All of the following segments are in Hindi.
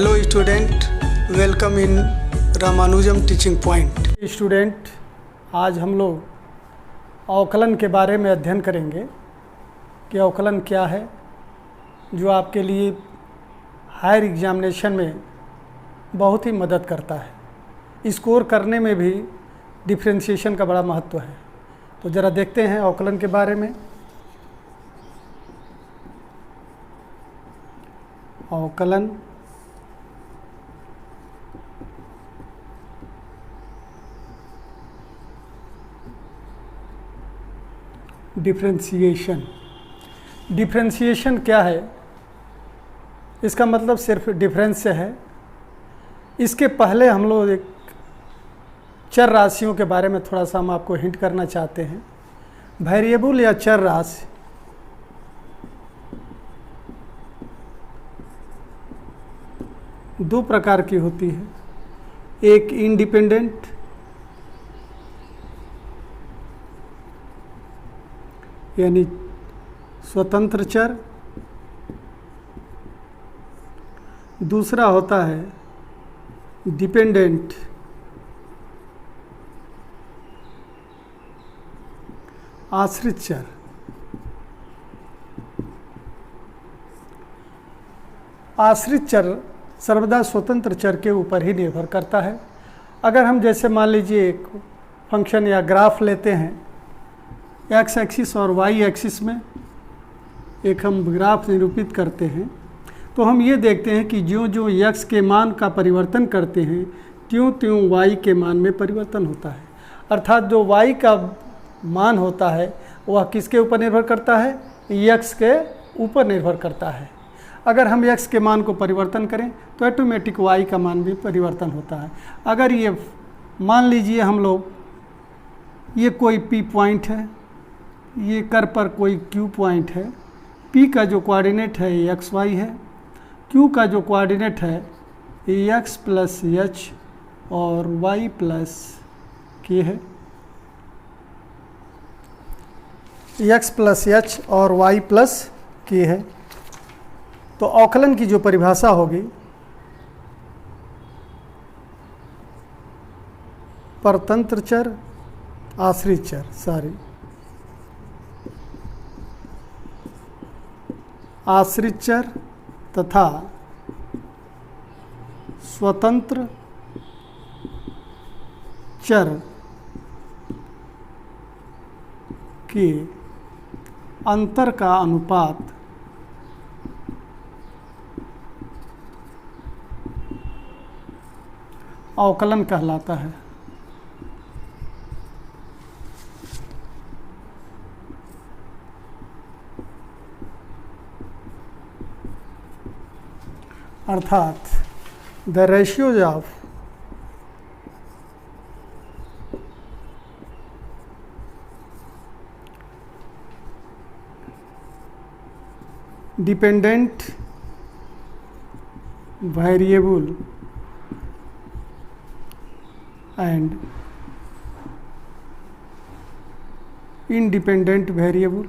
Hello student, welcome in Ramanujan teaching point. Student, आज हम लोग अवकलन के बारे में अध्ययन करेंगे कि अवकलन क्या है, जो आपके लिए हायर एग्जामिनेशन में बहुत ही मदद करता है। स्कोर करने में भी डिफरेंशिएशन का बड़ा महत्व है। तो ज़रा देखते हैं अवकलन के बारे में। अवकलन डिफरेंशिएशन क्या है? इसका मतलब सिर्फ डिफरेंस से है। इसके पहले हम लोग एक चर राशियों के बारे में थोड़ा सा हम आपको हिंट करना चाहते हैं। वेरिएबल या चर राशि दो प्रकार की होती है, एक इंडिपेंडेंट यानी स्वतंत्र चर, दूसरा होता है डिपेंडेंट आश्रित चर। आश्रित चर सर्वदा स्वतंत्र चर के ऊपर ही निर्भर करता है। अगर हम जैसे मान लीजिए एक फंक्शन या ग्राफ लेते हैं, एक्स एक्सिस और वाई एक्सिस में एक हम ग्राफ निरूपित करते हैं, तो हम ये देखते हैं कि ज्यों ज्यों एक्स के मान का परिवर्तन करते हैं त्यों त्यों वाई के मान में परिवर्तन होता है। अर्थात जो वाई का मान होता है वह किसके ऊपर निर्भर करता है? एक्स के ऊपर निर्भर करता है। अगर हम एक्स के मान को परिवर्तन करें तो ऑटोमेटिक वाई का मान भी परिवर्तन होता है। अगर ये मान लीजिए हम लोग, ये कोई पी पॉइंट है, ये कर पर कोई क्यू पॉइंट है, पी का जो कोऑर्डिनेट है एक्स वाई है, क्यू का जो कोऑर्डिनेट है एक्स प्लस एच और वाई प्लस के है, एक्स प्लस एच और वाई प्लस के है। तो अवकलन की जो परिभाषा होगी, परतंत्र चर, आश्रित चर, आश्रित चर तथा स्वतंत्र चर के अंतर का अनुपात अवकलन कहलाता है। अर्थात the ratios of dependent variable and independent variable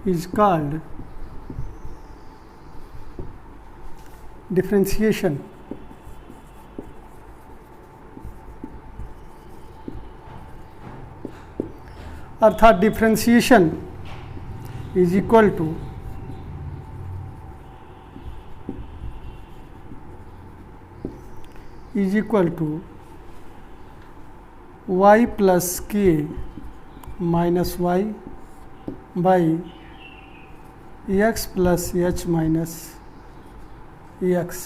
is called differentiation। अर्थात differentiation is equal to y plus k minus y by x plus h minus x.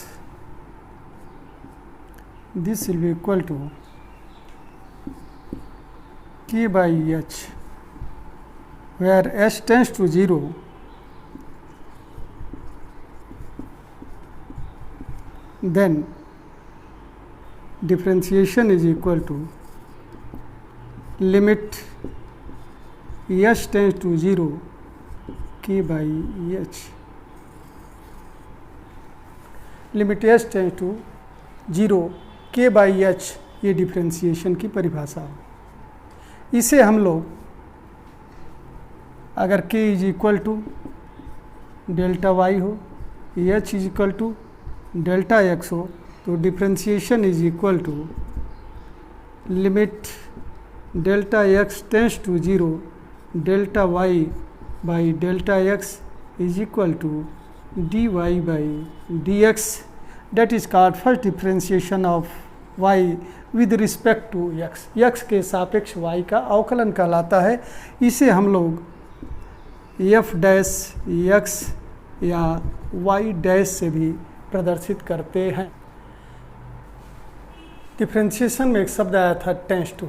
This will be equal to k by h, where h tends to 0, then differentiation is equal to limit h tends to 0 k by h, limit h tends to 0 k by h, ये डिफ्रेंशिएशन की परिभाषा है। इसे हम लोग अगर k is equal to delta y हो, h is equal to delta x हो, तो differentiation is equal to limit delta x tends to 0 डेल्टा y by delta x is equal to dy by dx, that is called first differentiation of y with respect to x. x के सापेक्ष y का अवकलन कहलाता है। इसे हम लोग f डैश x या y डैश से भी प्रदर्शित करते हैं। डिफ्रेंशिएशन में एक शब्द आया था टेंस टू।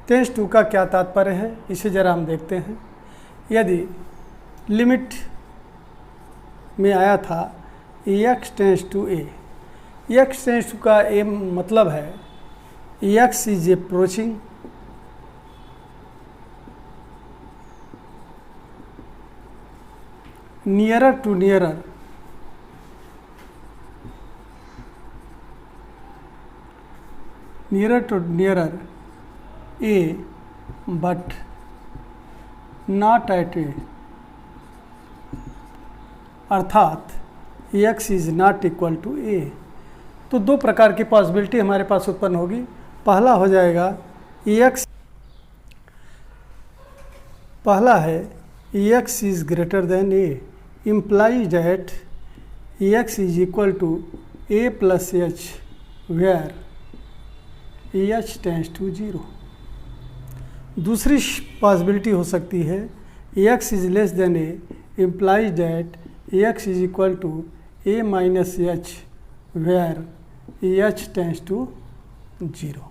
टेंस टू का क्या तात्पर्य है, इसे जरा हम देखते हैं। यदि लिमिट में आया था x tends to a, x tends to का a मतलब है x is approaching nearer to nearer a but not at a, अर्थात x is not equal to a। तो दो प्रकार की पॉसिबिलिटी हमारे पास उत्पन्न होगी। पहला हो जाएगा पहला है x is greater than a, implies that x is equal to a plus h where h tends to 0। दूसरी पॉसिबिलिटी हो सकती है x is less than a, implies that x is equal to a minus h where h tends to 0।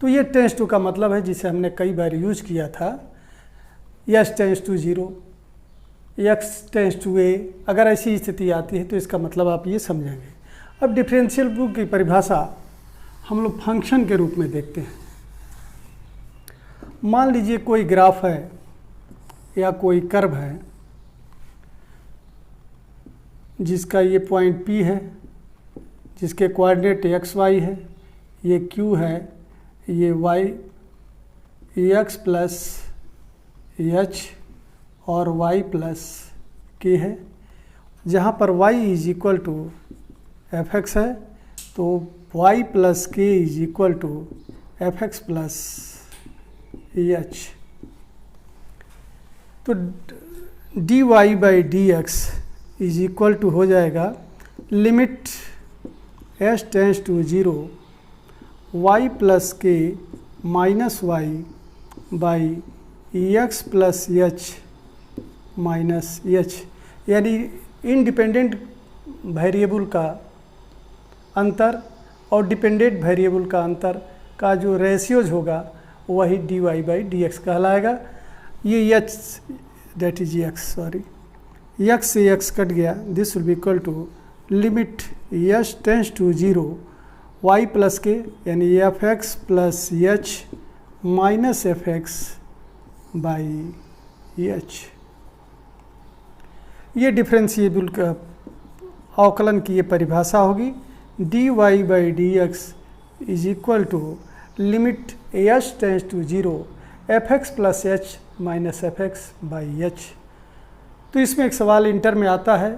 तो ये टेंस टू का मतलब है जिसे हमने कई बार यूज किया था। h tends to 0, x tends to a, अगर ऐसी स्थिति आती है तो इसका मतलब आप ये समझेंगे। अब डिफरेंशियल प्रूफ की परिभाषा हम लोग फंक्शन के रूप में देखते हैं। मान लीजिए कोई ग्राफ है या कोई कर्व है जिसका ये पॉइंट P है, जिसके कोऑर्डिनेट एक्स वाई है, ये Q है, ये y x प्लस एच और y प्लस के है। जहाँ पर y is equal to F X है तो y प्लस के is equal to F x plus H. तो dy by D x is equal to हो जाएगा limit s tends to 0 y plus K minus Y by x plus H minus H, यानी इंडिपेंडेंट वेरिएबल का अंतर और डिपेंडेंट वेरिएबल का अंतर का जो रेशियोज होगा वही dy बाई डी एक्स कहलाएगा। ये h डेट इज x, सॉरी x से x कट गया, this will be equal to limit s tends to 0 y plus k यानी f x plus H minus F x by h. ये डिफरेंशिएबल का अवकलन की ये परिभाषा होगी। dy by D x is equal to limit H tends to 0 F x plus H minus F x by h. तो इसमें एक सवाल इंटर में आता है,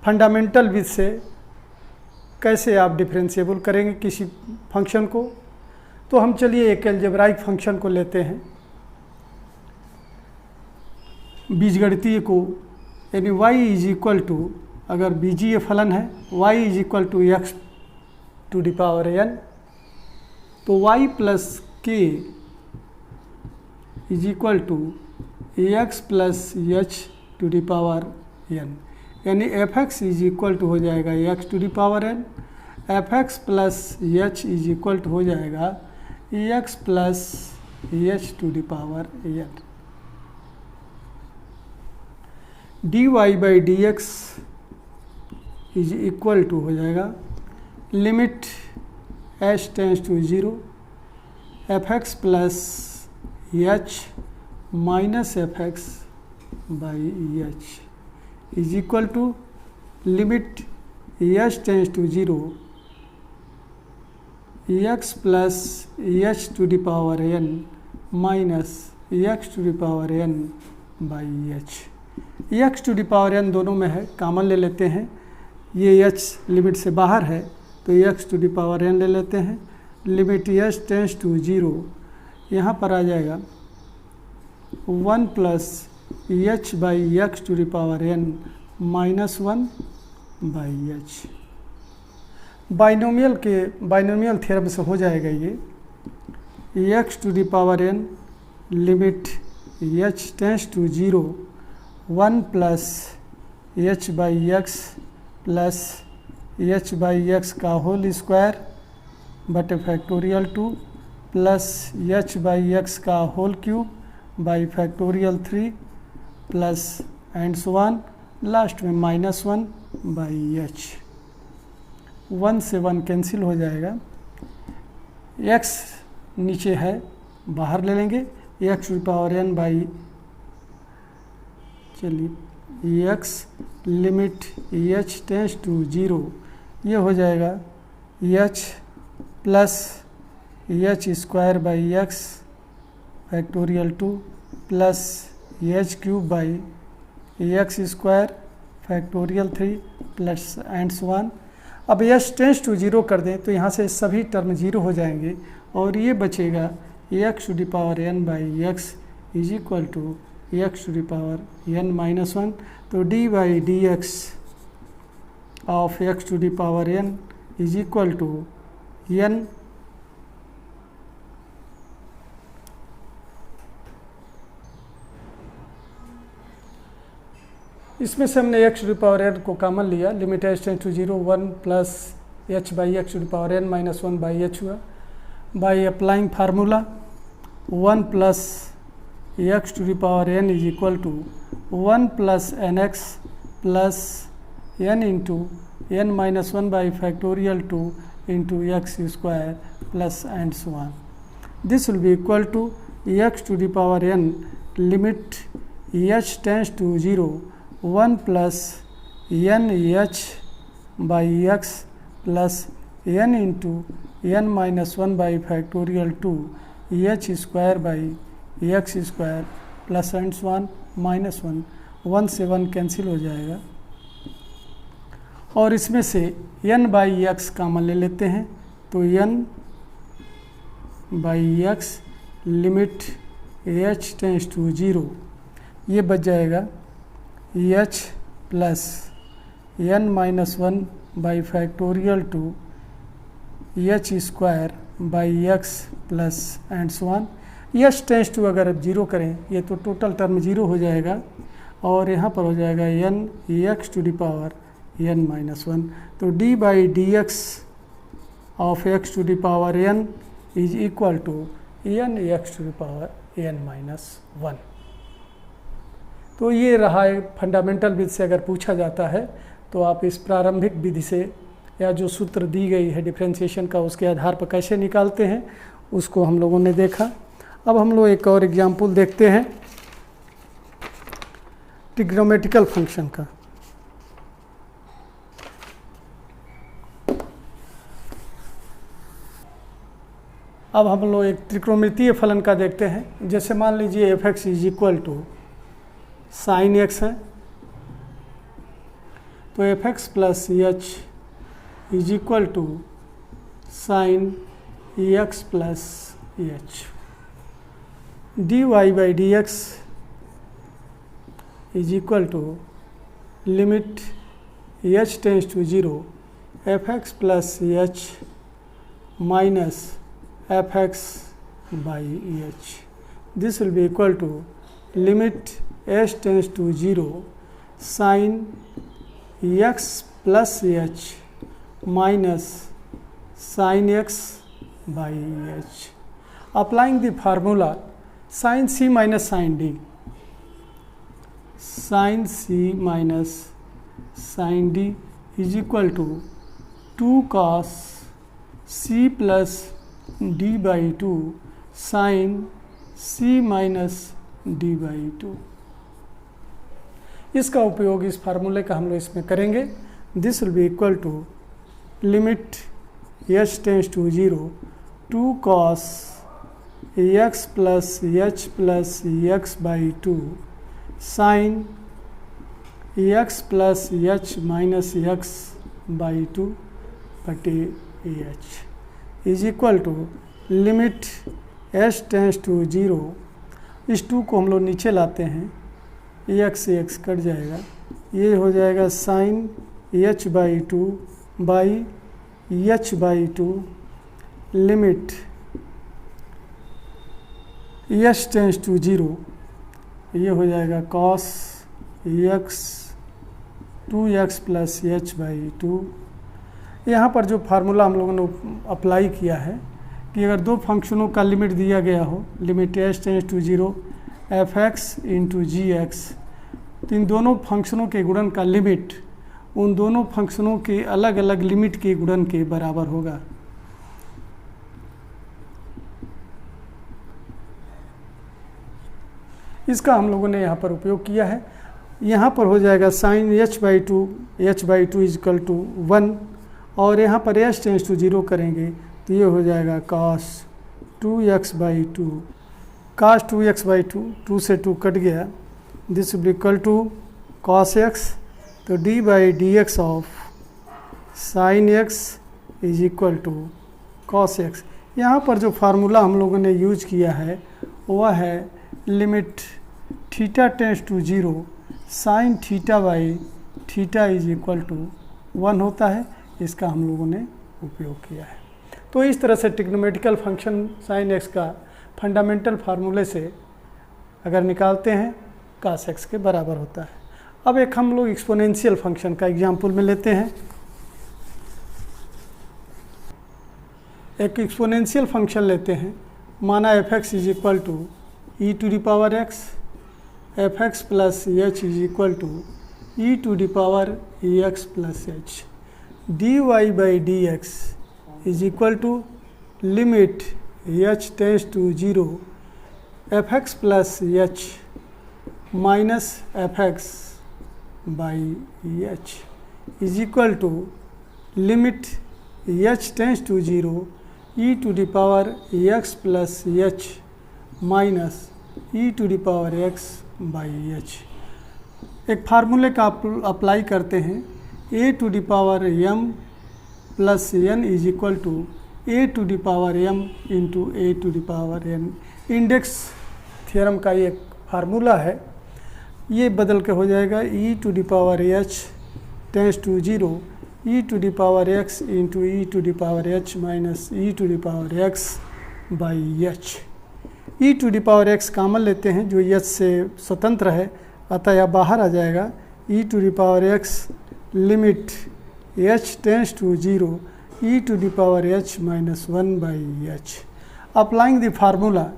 फंडामेंटल विद से कैसे आप डिफरेंशिएबल करेंगे किसी फंक्शन को। तो हम चलिए एक अलजेब्राइक फंक्शन को लेते हैं, बीजगणितीय को, यानी y इज इक्वल टू, अगर बीजीय फलन है y is equal to x to the power n, तो y प्लस के is equal to x plus h to the power n, यानी f x is equal to हो जाएगा x to the power n, f x plus H is equal to हो जाएगा x plus h to the power n। dy by D x is equal to हो जाएगा limit h tends to 0 F x plus H minus F x by H is equal to limit H tends to 0 x plus h to the power n minus x to the power n by h. X to the power n दोनों में है, कॉमन ले लेते हैं। ये h लिमिट से बाहर है तो x to the power n ले लेते हैं। लिमिट h टेंस टू 0, यहाँ पर आ जाएगा 1 plus H by X to the power n minus 1 by H. Binomial theorem से हो जाएगा ये X to the power n limit h tends to 0 1 plus H by x plus H by X का होल स्क्वायर बटे factorial 2 plus H by X का whole cube by factorial 3 plus and so on, last में माइनस 1 बाई एच। 1 से 1 कैंसिल हो जाएगा। x नीचे है, बाहर ले लेंगे। X to power n by, चलिए x limit h tends to 0, ये हो जाएगा h plus h square by x factorial 2 plus h cube by x square factorial 3 plus and so on. अब एच टेंस टू 0 कर दें तो यहाँ से सभी टर्म 0 हो जाएंगे और ये बचेगा X to the power n by X is equal to x to the power n minus 1। तो D by D x of x to the power n is equal to n इसमें से हमने X to the power n को कॉमन लिया। Limit h tends to 0 1 plus H by X to the power n minus 1 by H हुआ। By applying formula 1 plus x to the power n is equal to 1 plus n x plus n into n minus 1 by factorial 2 into x square plus and so on. This will be equal to x to the power n limit h tends to 0 1 plus n h by x plus n into n minus 1 by factorial 2 h square by x square plus and so on minus 1। 1 से 1 कैंसिल हो जाएगा और इसमें से n बाई एक्स कॉमन ले लेते हैं तो n by x limit h tends to 0, ये बच जाएगा h plus n minus 1 by factorial 2 h square by x plus and so on. H tends to अगर आप 0 करें ये तो टोटल टर्म 0 हो जाएगा और यहाँ पर हो जाएगा n x to the power n minus 1। तो d by D x of x to the power n is equal to n x to the power n minus 1। तो ये रहा है फंडामेंटल विधि से अगर पूछा जाता है तो आप इस प्रारंभिक विधि से या जो सूत्र दी गई है डिफरेंशिएशन का उसके आधार पर कैसे निकालते हैं उसको हम लोगों ने देखा। अब हम लोग एक और एग्जाम्पल देखते हैं ट्रिग्नोमेट्रिकल फंक्शन का। अब हम लोग एक त्रिकोणमितीय फलन का देखते हैं। जैसे मान लीजिए f x is equal to sine x है तो f x plus H is equal to sine x plus h. D Y by D x is equal to limit H tends to 0 F x plus H minus F x by h. This will be equal to limit h tends to 0 sine x plus H minus sine x by h. Applying the formula sine c minus sine d, sine c minus sine d is equal to 2 cos c plus d by 2 sine c minus d by 2। इसका उपयोग इस फार्मूले का हम लोग इसमें करेंगे। This will be equal to limit h tends to 0 2 cos x plus h plus x by 2 sine x plus h minus x by 2 बटे h is equal to limit h tends to 0। इस 2 को हम लोग नीचे लाते हैं, x से x कट जाएगा, ये हो जाएगा sine h by 2 by h by 2 limit h tends to 0, ये हो जाएगा cos x 2x plus h by 2। यहाँ पर जो फार्मूला हम लोगों ने अप्लाई किया है कि अगर दो फंक्शनों का लिमिट दिया गया हो, limit h tends to 0 f(x) into G), तो इन दोनों फंक्शनों के गुणन का लिमिट उन दोनों फंक्शनों के अलग अलग लिमिट के गुणन के बराबर होगा। इसका हम लोगों ने यहाँ पर उपयोग किया है। यहाँ पर हो जाएगा sine h by 2 is equal to 1, और यहाँ पर h टेंस टू 0 करेंगे तो ये हो जाएगा cos 2x by 2, cos 2x by 2, 2 से 2 कट गया, this will equal to cos x, तो d by D x of sine x is equal to cos x। यहाँ पर जो फार्मूला हम लोगों ने यूज किया है वह है limit theta tends to 0 sine theta by theta is equal to 1 होता है। इसका हम लोगों ने उपयोग किया है। तो इस तरह से ट्रिग्नोमेट्रिकल फंक्शन साइन x का फंडामेंटल फार्मूले से अगर निकालते हैं cos x के बराबर होता है। अब एक हम लोग एक्सपोनेंशियल फंक्शन का एग्जाम्पल में लेते हैं। एक एक्सपोनेंशियल फंक्शन लेते हैं, माना f(x) is equal to E to the power x, f(x) plus h is equal to E to the power x plus h, dy by D x is equal to limit h tends to 0 f(x) plus h minus f(x) by h is equal to limit h tends to 0 e to the power x plus h minus E to the power x by h। एक फार्मूले का अप्लाई करते हैं, a to the power m plus n is equal to a to the power m into a to the power n। Index theorem का ये फार्मूला है, ये बदल के हो जाएगा e to the power h tends to 0 e to the power x into e to the power h minus e to the power x by h। e to the power x common लेते हैं जो h से स्वतंत्र है, अतः यह बाहर आ जाएगा e to the power x limit h tends to 0 e to the power h minus 1 by h। Applying the formula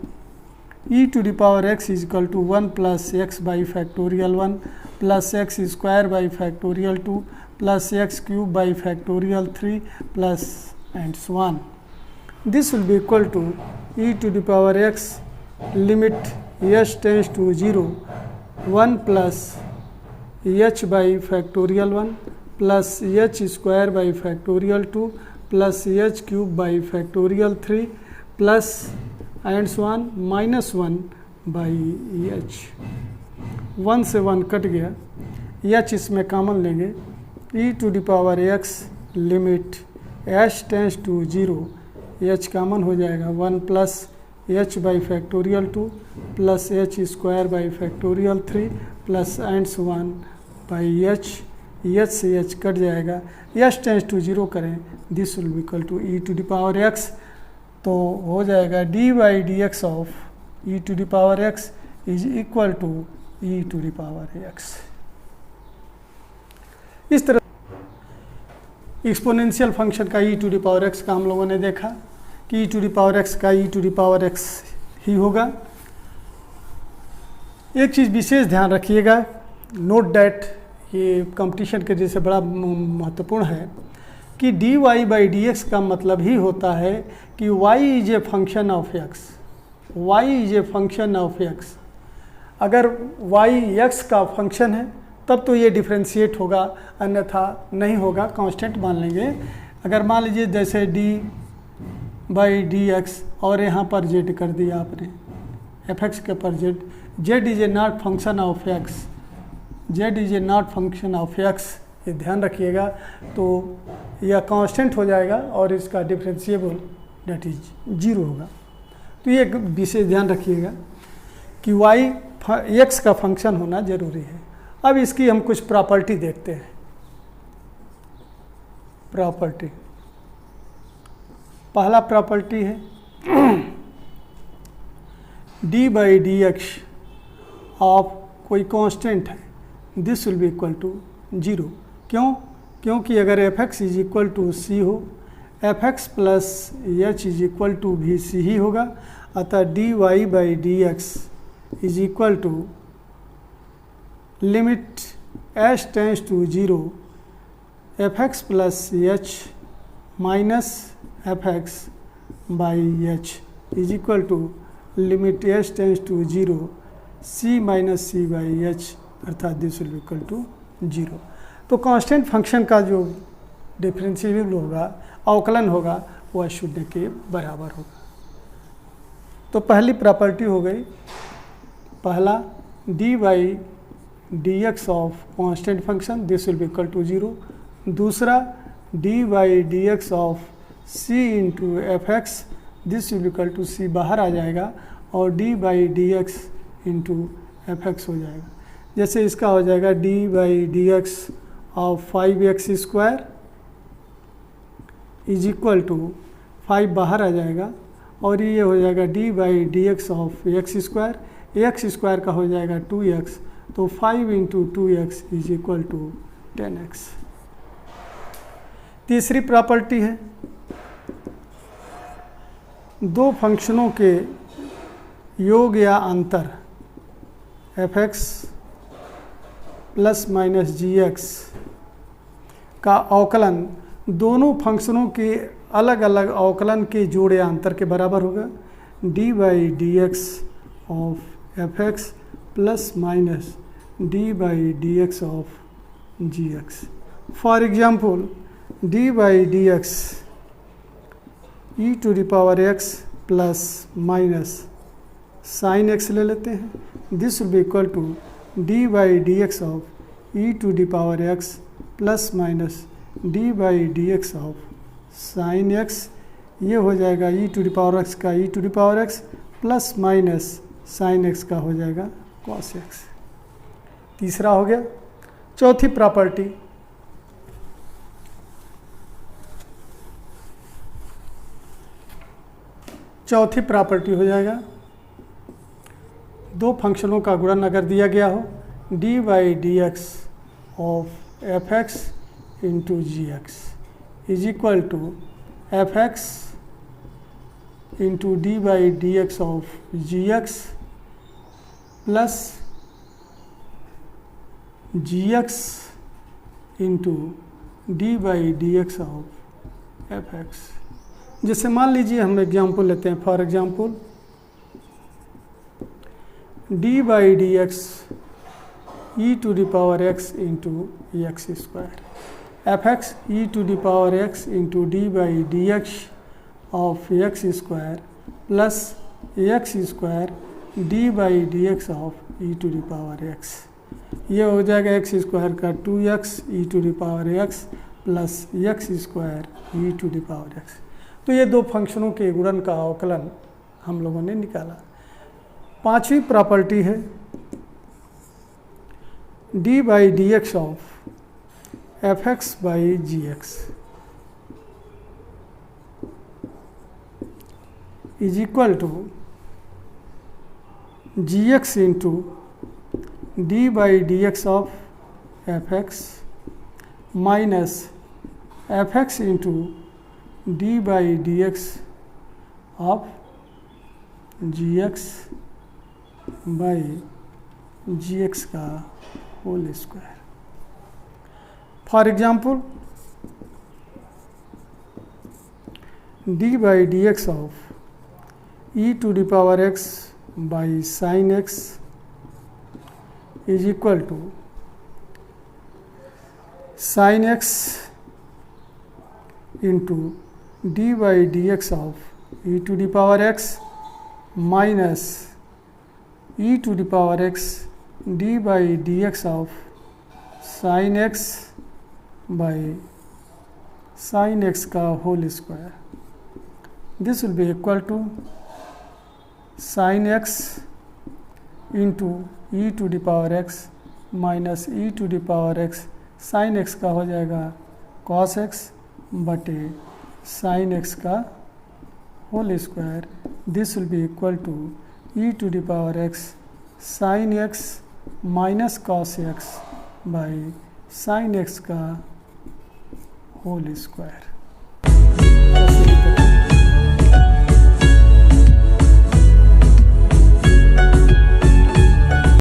e to the power x is equal to 1 plus x by factorial 1 plus x square by factorial 2 plus x cube by factorial 3 plus and so on. This will be equal to e to the power x limit h tends to 0 1 plus h by factorial 1 plus h square by factorial 2 plus h cube by factorial 3 plus and so on minus 1 by h। 1 से 1 कट गया, h इसमें कॉमन लेंगे, e to the power x limit h tends to 0, h common हो जाएगा 1 plus h by factorial 2 plus h square by factorial 3 plus and so on by h। h से h कट जाएगा, h टेंस टू 0 करें, this will be equal to e to the power x, तो हो जाएगा D by D x of E to the power x is equal to E to the power x। इस तरह एक्सपोनेंशियल फंक्शन का ई टू द पावर x का हम लोगों ने देखा कि e to the power x का ई टू द पावर x ही होगा। एक चीज़ विशेष ध्यान रखिएगा, नोट डैट, ये कंपटीशन के जैसे बड़ा महत्वपूर्ण है कि dy बाई डी एक्स का मतलब ही होता है कि y is a function of x, y is a function of x। अगर y x का फंक्शन है तब तो ये डिफ्रेंशिएट होगा, अन्यथा नहीं होगा, कांस्टेंट मान लेंगे। अगर मान लीजिए जैसे डी बाई डी एक्स और यहाँ पर जेड कर दिया आपने, एफ एक्स के पर Z, Z is a not function of x, Z is a not function of x, ये ध्यान रखिएगा। तो यह कांस्टेंट हो जाएगा और इसका डिफरेंशिएबल डेट इज 0 होगा। तो ये एक विशेष ध्यान रखिएगा कि वाई एक्स का फंक्शन होना जरूरी है। अब इसकी हम कुछ प्रॉपर्टी देखते हैं। प्रॉपर्टी, पहला प्रॉपर्टी है D by D x of कोई कांस्टेंट है, this will be equal to 0। क्यों? क्योंकि अगर F x is equal to C हो, F x plus H is equal to भी सी ही होगा, अतः D Y by D x is equal to limit H tends to 0 F x plus H minus F x by H is equal to limit H tends to 0 C minus C by H, अर्थात this will be equal to 0। तो कांस्टेंट फंक्शन का जो डिफरेंशिएबल होगा, अवकलन होगा, वह शून्य के बराबर होगा। तो पहली प्रॉपर्टी हो गई, पहला D by D x of constant function, this will be equal to 0। दूसरा D by D x of C into F X, this will be equal to C बाहर आ जाएगा और D by D X into F X हो जाएगा। जैसे इसका हो जाएगा D by D x of 5x square is equal to 5 बाहर आ जाएगा और ये हो जाएगा D by D x of x square, x square का हो जाएगा 2x, तो 5 into 2x is equal to 10x। तीसरी प्रॉपर्टी है दो फंक्शनों के योग या अंतर एफ एक्स प्लस माइनस जी एक्स का अवकलन दोनों फंक्शनों के अलग अलग अवकलन के जोड़ या अंतर के बराबर होगा, d by D x of F x plus minus d by D x of ji x. For example D by D x e to the power x plus minus sine x ले लेते हैं, this will be equal to d by D x of E to the power x plus minus d by D x of sine x. ये हो जाएगा e to the power x का ई to the power x plus minus sine X का हो जाएगा कॉस एक्स। तीसरा हो गया। चौथी प्रॉपर्टी हो जाएगा दो फंक्शनों का गुणन अगर दिया गया हो, d by D x of F x into g x is equal to F x into D by D x of ji x plus g x into D by D x of F x. जैसे मान लीजिए हम एग्जाम्पल लेते हैं, for example D by D x e to the power x into x square, f x e to the power x into D by D x of x square plus x square d by D x of E to the power x. ये हो जाएगा एक्स स्क्वायर का 2x e to the power x plus x square e to the power x. तो ये दो फंक्शनों के गुणन का अवकलन हम लोगों ने निकाला। पांचवी प्रॉपर्टी है D by D x of F x by G x is equal to G x into D by D x of F X minus F x into D by D x of ji X by G X का whole square. For example D by D x of E to the power X by sine X is equal to sine X into D by D x of E to the power X minus E to the power X D by D x of sine X by sine X का whole square. This will be equal to sine X into E to the power X minus E to the power X sine X का हो जाएगा कॉस एक्स बटे साइन एक्स का whole square. This will be equal to E to the power X sine X minus cos x by sine X का होल स्क्वायर.